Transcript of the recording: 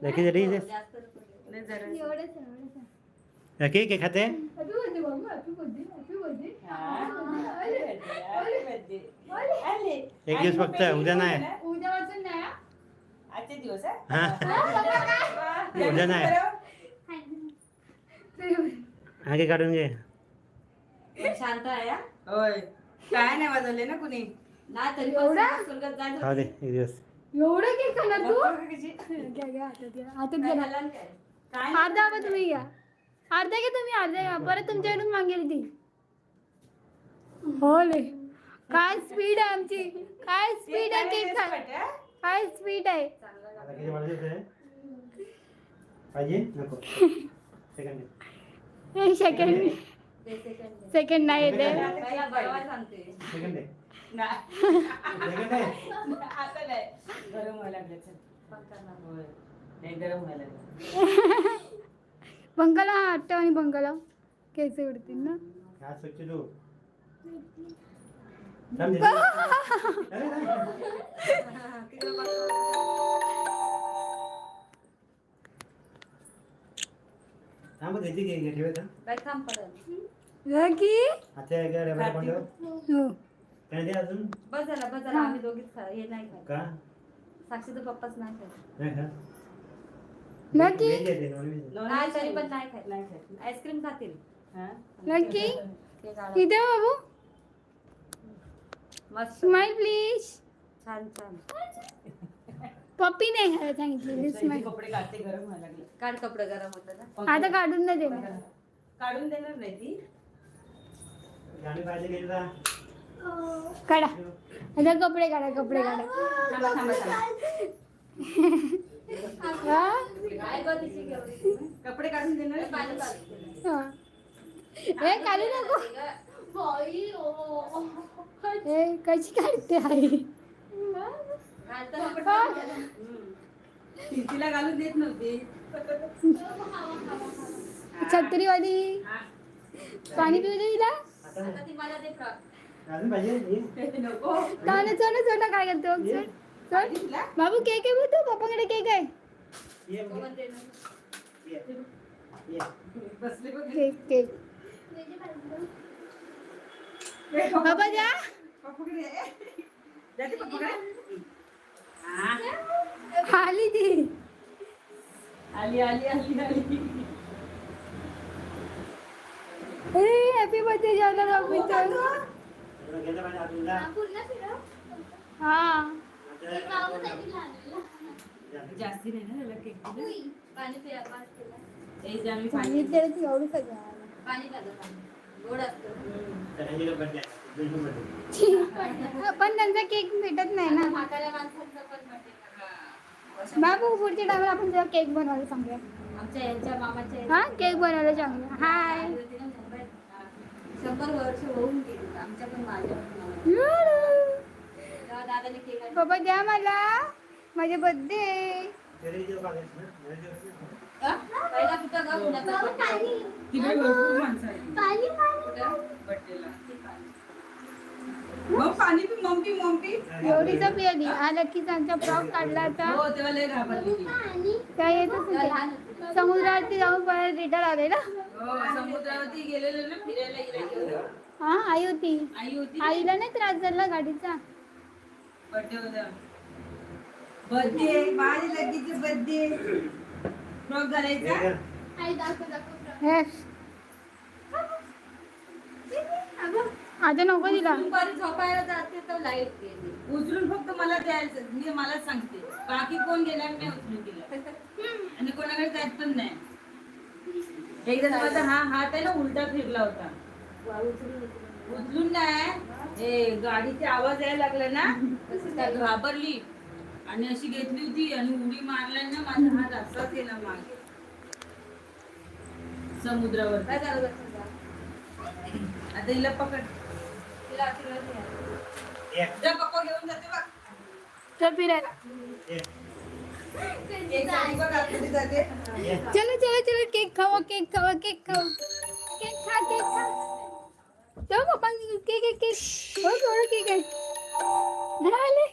देखी जरी केक आहे खाते एक दिवस फक्त उद्या नाही आजचे दिवस उद्या नाही हा केक काढून घे शांत आहे होय काय नाही वाजवले ना कुणी नाही तरी खाऊ दे एक दिवस एवढं केक खाणार तू हातात घ्या अर्धा हवा तुम्ही घ्या अर्धा घ्या तुम्ही अर्धा घ्या परत तुमच्याकडून मागेल ती होले काय स्पीड आहे आमची काय स्पीड आहे केक काय स्पीड आहे सेकंड सेकंड नाही येते पंखाला आठ आणि पंखाला केस उडतील ना बस झाला आम्ही दोघीच हे नाही खात साक्षीचा पप्पाच नाही खात नक्की नाही तरी पण नाही खात आईस्क्रीम खातील नक्की इथे बाबू मस्त स्माइल प्लीज छान छान पप्पी नाही खायला सांगितलेली स्माइल कपडे काढते गरम व्हायला लागले काढ कपडे गरम होतं ना आता काढून नाही देणार काढून देणार नाही ती काढा आता कपडे काढा कपडे काढा थांबा थांबा थांबा कपडे काढून देणार हे काढू नको हे कशी काढते आई तिला घालून देत नव्हती छत्रीवाली पाणी पिऊ दे तिला चल काय करतो चल बाबू केक आहे तू पप्पाकडे केक आहे केक केक बाबा जा आली ती आली आली आली आली हॅपी बर्थडे जेवला बाबू हा जास्ती नाही ना त्याला केक सांगितलेलं एवढं सगळं गोड असतं पण त्यांचा केक भेटत नाही ना म्हाताऱ्या माणसांचं पण बाबू पुढच्या टायमाला आपण जेव्हा केक बनवायला सांगूया आमच्या यांच्या मामाच्या हा केक बनवायला सांगूया हाय 100 वर्ष होऊन गेली आमच्या पण माझ्या दादाने केक बाबा द्या मला माझे बर्थडे पहिला कुठं ग कुणाचा तिकडे भरपूर माणसं आहेत बर्थडेला मग पाणी पी मम्मी मम्मी एवढीचा पियाली हा लकी त्यांचा फ्रॉक काढला होता हो तेव्हा लय घाबरली त्या येतच होत्या समुद्रावरती जाऊन परत रिटर्न आले ना हो समुद्रावरती गेलेले ना फिरायला गेले हा आई होती आई होती आईला नाही त्रास झाला गाडीचा बर्थडे होता बर्थडे माझ्या लगीचे बर्थडे फ्रॉक घालायचा आता नको तिला दुपारी झोपायला जाते तर लाईट गेली उचलून फक्त मला द्यायचं मी मला सांगते बाकी कोण घेणार नाही उचलून दिलं आणि कोणाकडे जात पण नाही एकदा माझा हा हात आहे ना उलटा फिरला होता उचलून नाही गाडीचा आवाज यायला लागला ना त्या घाबरली आणि अशी घेतली होती आणि उडी मारला ना माझा हात असाच गेला मागे समुद्रावर काय झालं आता हिला पकड तिला आशीर्वाद द्या. जा पप्पा घेऊन जाते बघ चल फिरायला एक साडी बघ आतमध्ये जाते चलो चलो चलो केक खाओ केक खाओ केक खाओ केक खा चलो पप्पा केक केक केक हो थोड़ा केक आहे आले